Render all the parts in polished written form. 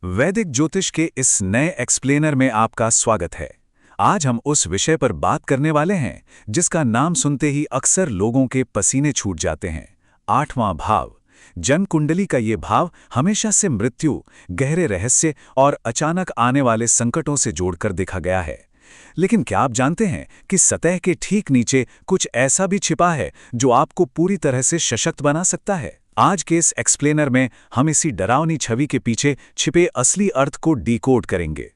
वैदिक ज्योतिष के इस नए एक्सप्लेनर में आपका स्वागत है। आज हम उस विषय पर बात करने वाले हैं जिसका नाम सुनते ही अक्सर लोगों के पसीने छूट जाते हैं। 8वां भाव। जन्म कुंडली का ये भाव हमेशा से मृत्यु, गहरे रहस्य और अचानक आने वाले संकटों से जोड़कर देखा गया है। लेकिन क्या आप जानते हैं कि सतह के ठीक नीचे कुछ ऐसा भी छिपा है जो आपको पूरी तरह से सशक्त बना सकता है? आज के इस एक्सप्लेनर में हम इसी डरावनी छवि के पीछे छिपे असली अर्थ को डिकोड करेंगे।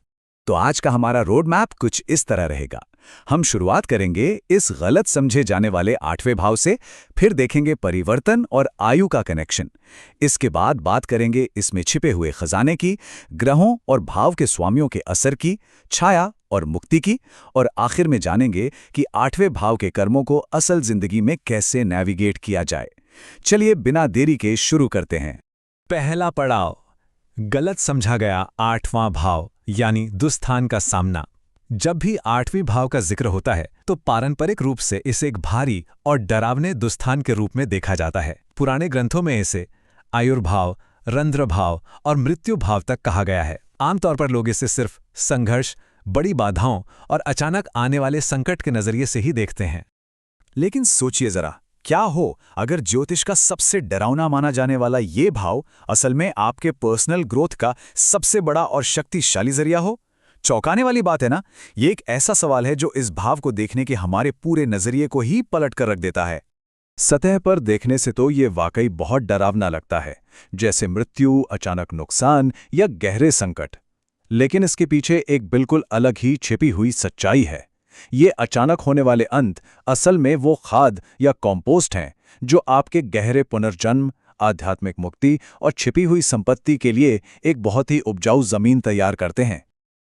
तो आज का हमारा रोड मैप कुछ इस तरह रहेगा। हम शुरुआत करेंगे इस गलत समझे जाने वाले 8वें भाव से, फिर देखेंगे परिवर्तन और आयु का कनेक्शन। इसके बाद बात करेंगे इसमें छिपे हुए खजाने की, ग्रहों और भाव के स्वामियों के असर की, छाया और मुक्ति की, और आखिर में जानेंगे कि 8वें भाव के कर्मों को असल जिंदगी में कैसे नेविगेट किया जाए। चलिए बिना देरी के शुरू करते हैं। पहला पड़ाव, गलत समझा गया 8वां भाव यानी दुस्थान का सामना। जब भी 8वें भाव का जिक्र होता है तो पारंपरिक रूप से इसे एक भारी और डरावने दुस्थान के रूप में देखा जाता है। पुराने ग्रंथों में इसे आयुर्भाव, रंध्र भाव और मृत्यु भाव तक कहा गया है। आमतौर पर लोग इसे सिर्फ संघर्ष, बड़ी बाधाओं और अचानक आने वाले संकट के नजरिए से ही देखते हैं। लेकिन सोचिए जरा, क्या हो अगर ज्योतिष का सबसे डरावना माना जाने वाला ये भाव असल में आपके पर्सनल ग्रोथ का सबसे बड़ा और शक्तिशाली जरिया हो? चौंकाने वाली बात है ना। ये एक ऐसा सवाल है जो इस भाव को देखने के हमारे पूरे नजरिए को ही पलट कर रख देता है। सतह पर देखने से तो ये वाकई बहुत डरावना लगता है, जैसे मृत्यु, अचानक नुकसान या गहरे संकट। लेकिन इसके पीछे एक बिल्कुल अलग ही छिपी हुई सच्चाई है। ये अचानक होने वाले अंत असल में वो खाद या कॉम्पोस्ट हैं जो आपके गहरे पुनर्जन्म, आध्यात्मिक मुक्ति और छिपी हुई संपत्ति के लिए एक बहुत ही उपजाऊ जमीन तैयार करते हैं।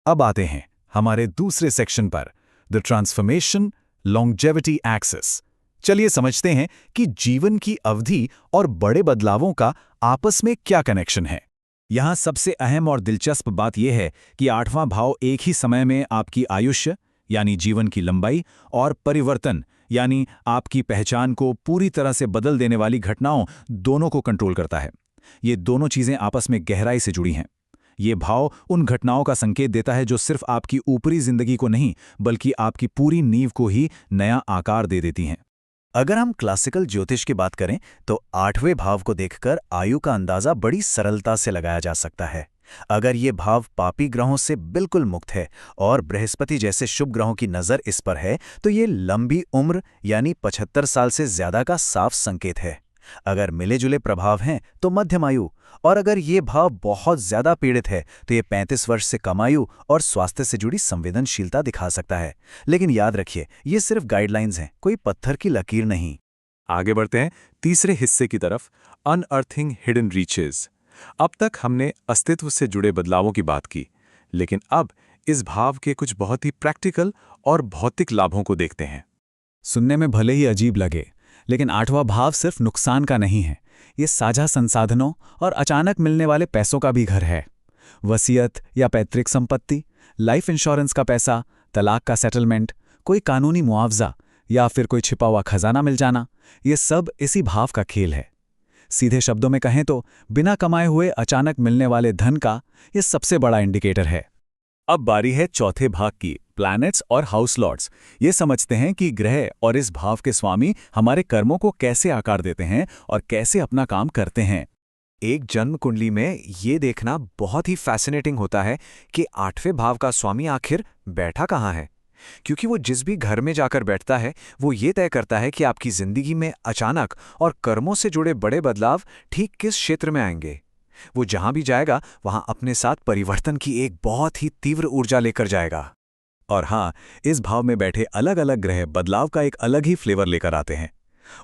अब आते हैं हमारे दूसरे सेक्शन पर, द ट्रांसफॉर्मेशन लॉन्जेविटी एक्सिस। चलिए समझते हैं कि जीवन की अवधि और बड़े बदलावों का आपस में क्या कनेक्शन है। यहाँ सबसे अहम और दिलचस्प बात यह है कि 8वां भाव एक ही समय में आपकी आयुष्य यानी जीवन की लंबाई और परिवर्तन यानी आपकी पहचान को पूरी तरह से बदल देने वाली घटनाओं दोनों को कंट्रोल करता है। ये दोनों चीजें आपस में गहराई से जुड़ी हैं। ये भाव उन घटनाओं का संकेत देता है जो सिर्फ आपकी ऊपरी जिंदगी को नहीं बल्कि आपकी पूरी नींव को ही नया आकार दे देती हैं। अगर हम क्लासिकल ज्योतिष की बात करें तो 8वें भाव को देखकर आयु का अंदाजा बड़ी सरलता से लगाया जा सकता है। अगर ये भाव पापी ग्रहों से बिल्कुल मुक्त है और बृहस्पति जैसे शुभ ग्रहों की नज़र इस पर है तो ये लंबी उम्र यानी 75 साल से ज्यादा का साफ संकेत है। अगर मिले जुले प्रभाव हैं तो मध्यम आयु, और अगर ये भाव बहुत ज्यादा पीड़ित है तो ये 35 वर्ष से कम आयु और स्वास्थ्य से जुड़ी संवेदनशीलता दिखा सकता है। लेकिन याद रखिए, ये सिर्फ गाइडलाइंस हैं, कोई पत्थर की लकीर नहीं। आगे बढ़ते हैं तीसरे हिस्से की तरफ, अनअर्थिंग हिडन रीचेज। अब तक हमने अस्तित्व से जुड़े बदलावों की बात की, लेकिन अब इस भाव के कुछ बहुत ही प्रैक्टिकल और भौतिक लाभों को देखते हैं। सुनने में भले ही अजीब लगे, लेकिन 8वां भाव सिर्फ नुकसान का नहीं है। ये साझा संसाधनों और अचानक मिलने वाले पैसों का भी घर है। वसीयत या पैतृक संपत्ति, लाइफ इंश्योरेंस का पैसा, तलाक का सेटलमेंट, कोई कानूनी मुआवजा या फिर कोई छिपा हुआ खजाना मिल जाना, ये सब इसी भाव का खेल है। सीधे शब्दों में कहें तो बिना कमाए हुए अचानक मिलने वाले धन का ये सबसे बड़ा इंडिकेटर है। अब बारी है चौथे भाग की, प्लैनेट्स और हाउस लॉर्ड्स। ये समझते हैं कि ग्रह और इस भाव के स्वामी हमारे कर्मों को कैसे आकार देते हैं और कैसे अपना काम करते हैं। एक जन्म कुंडली में ये देखना बहुत ही फैसिनेटिंग होता है कि 8वें भाव का स्वामी आखिर बैठा कहाँ है, क्योंकि वो जिस भी घर में जाकर बैठता है वो ये तय करता है कि आपकी जिंदगी में अचानक और कर्मों से जुड़े बड़े बदलाव ठीक किस क्षेत्र में आएंगे। वो जहां भी जाएगा वहां अपने साथ परिवर्तन की एक बहुत ही तीव्र ऊर्जा लेकर जाएगा। और हाँ, इस भाव में बैठे अलग अलग ग्रह बदलाव का एक अलग ही फ्लेवर लेकर आते हैं।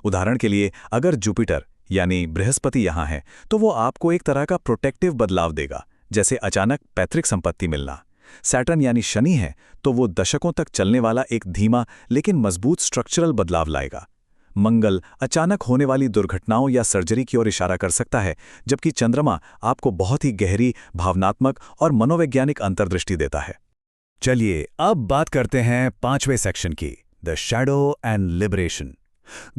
उदाहरण के लिए, अगर जुपिटर यानी बृहस्पति यहाँ है तो वो आपको एक तरह का प्रोटेक्टिव बदलाव देगा, जैसे अचानक पैतृक संपत्ति मिलना। सैटर्न यानी शनि है तो वो दशकों तक चलने वाला एक धीमा लेकिन मजबूत स्ट्रक्चरल बदलाव लाएगा। मंगल अचानक होने वाली दुर्घटनाओं या सर्जरी की ओर इशारा कर सकता है, जबकि चंद्रमा आपको बहुत ही गहरी भावनात्मक और मनोवैज्ञानिक अंतर्दृष्टि देता है। चलिए अब बात करते हैं 5वें सेक्शन की, द शैडो एंड लिबरेशन।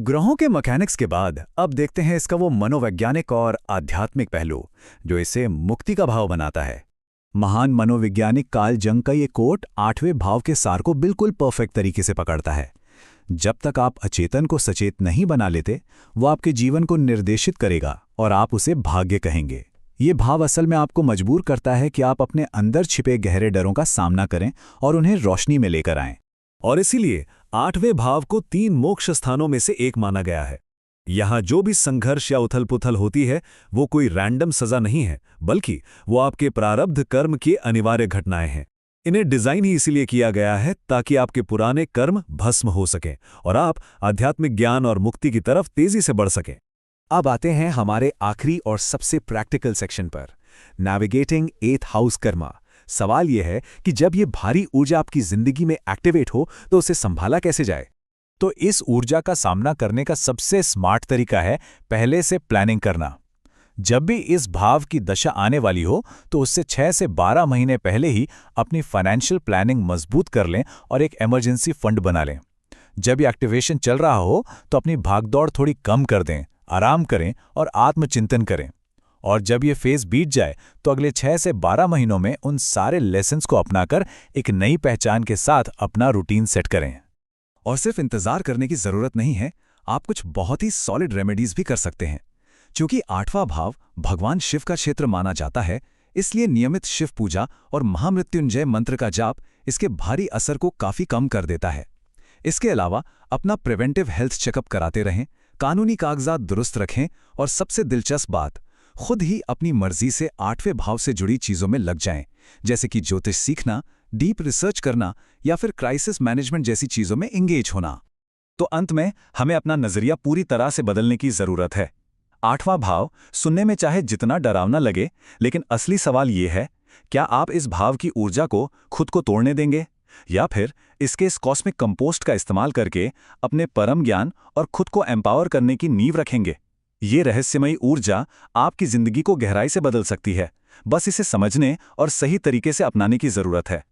ग्रहों के मैकेनिक्स के बाद अब देखते हैं इसका वो मनोवैज्ञानिक और आध्यात्मिक पहलू जो इसे मुक्ति का भाव बनाता है। महान मनोवैज्ञानिक कार्ल जंग का ये कोट 8वें भाव के सार को बिल्कुल परफेक्ट तरीके से पकड़ता है। जब तक आप अचेतन को सचेत नहीं बना लेते, वो आपके जीवन को निर्देशित करेगा और आप उसे भाग्य कहेंगे। ये भाव असल में आपको मजबूर करता है कि आप अपने अंदर छिपे गहरे डरों का सामना करें और उन्हें रोशनी में लेकर आएं। और इसीलिए 8वें भाव को 3 मोक्ष स्थानों में से एक माना गया है। यहाँ जो भी संघर्ष या उथल-पुथल होती है, वो कोई रैंडम सजा नहीं है, बल्कि वो आपके प्रारब्ध कर्म की अनिवार्य घटनाएं हैं। इन्हें डिजाइन ही इसीलिए किया गया है ताकि आपके पुराने कर्म भस्म हो सकें और आप आध्यात्मिक ज्ञान और मुक्ति की तरफ तेजी से बढ़ सकें। अब आते हैं हमारे आखिरी और सबसे प्रैक्टिकल सेक्शन पर, नेविगेटिंग 8th हाउस कर्मा। सवाल यह है कि जब ये भारी ऊर्जा आपकी जिंदगी में एक्टिवेट हो तो उसे संभाला कैसे जाए। तो इस ऊर्जा का सामना करने का सबसे स्मार्ट तरीका है पहले से प्लानिंग करना। जब भी इस भाव की दशा आने वाली हो तो उससे 6 से 12 महीने पहले ही अपनी फाइनेंशियल प्लानिंग मजबूत कर लें और एक इमरजेंसी फंड बना लें। जब ये एक्टिवेशन चल रहा हो तो अपनी भागदौड़ थोड़ी कम कर दें, आराम करें और आत्मचिंतन करें। और जब ये फेज बीत जाए तो अगले 6 से 12 महीनों में उन सारे लेसन्स को अपनाकर एक नई पहचान के साथ अपना रूटीन सेट करें। और सिर्फ इंतजार करने की जरूरत नहीं है, आप कुछ बहुत ही सॉलिड रेमेडीज भी कर सकते हैं। क्योंकि 8वां भाव भगवान शिव का क्षेत्र माना जाता है, इसलिए नियमित शिव पूजा और महामृत्युंजय मंत्र का जाप इसके भारी असर को काफी कम कर देता है। इसके अलावा अपना प्रिवेंटिव हेल्थ चेकअप कराते रहें, कानूनी कागजात दुरुस्त रखें और सबसे दिलचस्प बात, खुद ही अपनी मर्जी से 8वें भाव से जुड़ी चीजों में लग जाएं, जैसे कि ज्योतिष सीखना, डीप रिसर्च करना या फिर क्राइसिस मैनेजमेंट जैसी चीजों में एंगेज होना। तो अंत में हमें अपना नजरिया पूरी तरह से बदलने की जरूरत है। 8वां भाव सुनने में चाहे जितना डरावना लगे, लेकिन असली सवाल ये है, क्या आप इस भाव की ऊर्जा को खुद को तोड़ने देंगे या फिर इसके इस कॉस्मिक कंपोस्ट का इस्तेमाल करके अपने परम ज्ञान और खुद को एम्पावर करने की नींव रखेंगे। ये रहस्यमयी ऊर्जा आपकी जिंदगी को गहराई से बदल सकती है। बस इसे समझने और सही तरीके से अपनाने की जरूरत है।